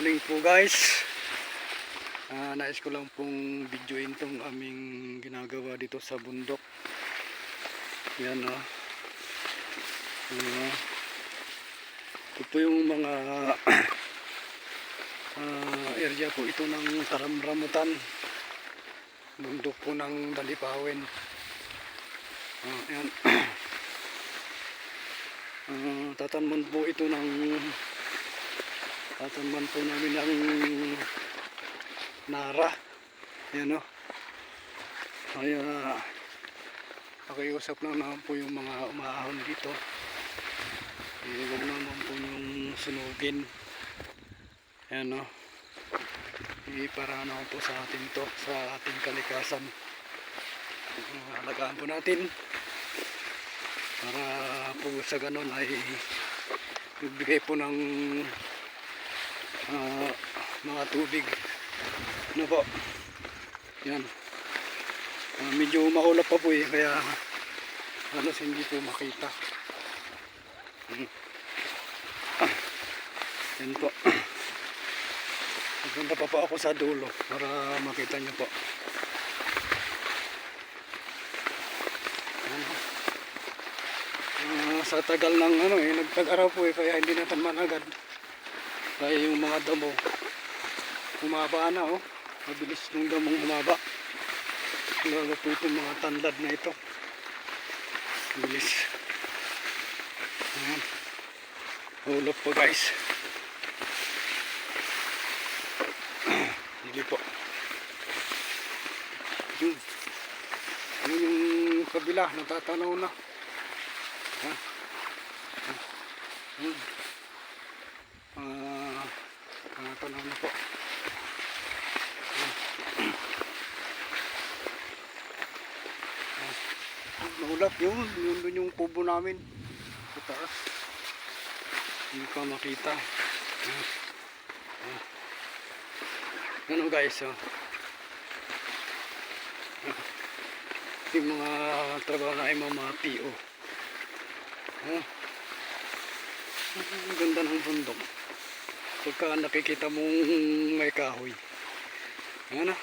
morning po guys. Nais ko lang pong videoin tong aming ginagawa dito sa bundok. Yan o. Ito po yung mga area po ito ng Taramramutan. Bundok po ng Dalipawin. Yan. Tatanman po ito ng tatanman po namin ng nara. Yan o. Kaya pakiusap lang naman po yung mga umaahon dito. Huwag naman po yung sunugin. Yan o. Para naman po sa atin to, sa ating kalikasan. Alagaan po natin para po sa ganon ay magbigay po ng mga tubig. Ano po? Yan. Medyo maulap pa po kaya halos hindi po makita. Yan po. Magpunta pa po ako sa dulo para makita nyo po. Sa tagal ng nagtag-araw po kaya hindi natin managad. Kaya yung mga damo humaba na mabilis yung damong humaba. Lalo po itong mga tanlad na ito. Mabilis. Ayan. Hulog po guys. Hindi po. Yun yung kabila, natatanaw na. Tanaw na po. Naulap yun dun yung kubo namin sa taas. Hindi pa makita. Ano guys, yung mga trabaho na ay mga PO. Ang ganda ng bundok pagka nakikita mong may kahoy. Ayan na.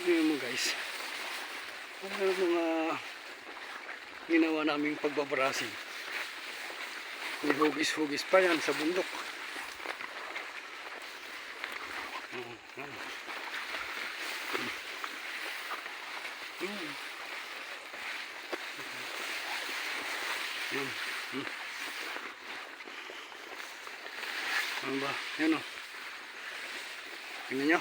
Ayan mo guys, mga ginawa naming pagbabrasing. May hugis-hugis pa yan sa bundok. Ano ba? Yan o. Tingnan nyo.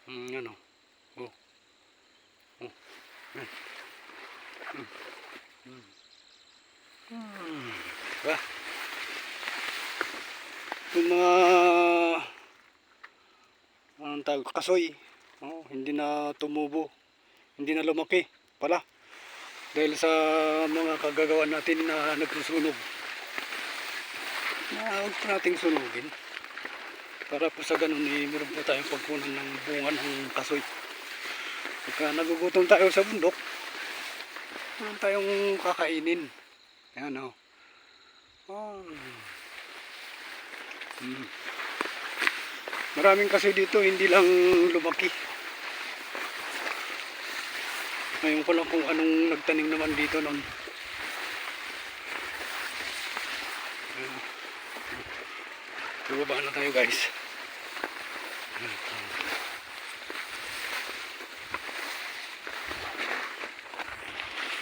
Yan o. Diba? Yung mga anong tawag, kasoy, hindi na tumubo, hindi na lumaki pala dahil sa mga kagagawan natin na nagsusunog. Huwag po nating sunugin para po sa ganun meron po tayong pagpunan ng bunga ng kasoy. Pagka nagugutom tayo sa bundok, meron tayong kakainin. Yan o. Maraming kasoy dito, hindi lang lumaki. Ngayon ko lang kung anong nagtanim naman dito nun. Baba na tayo guys.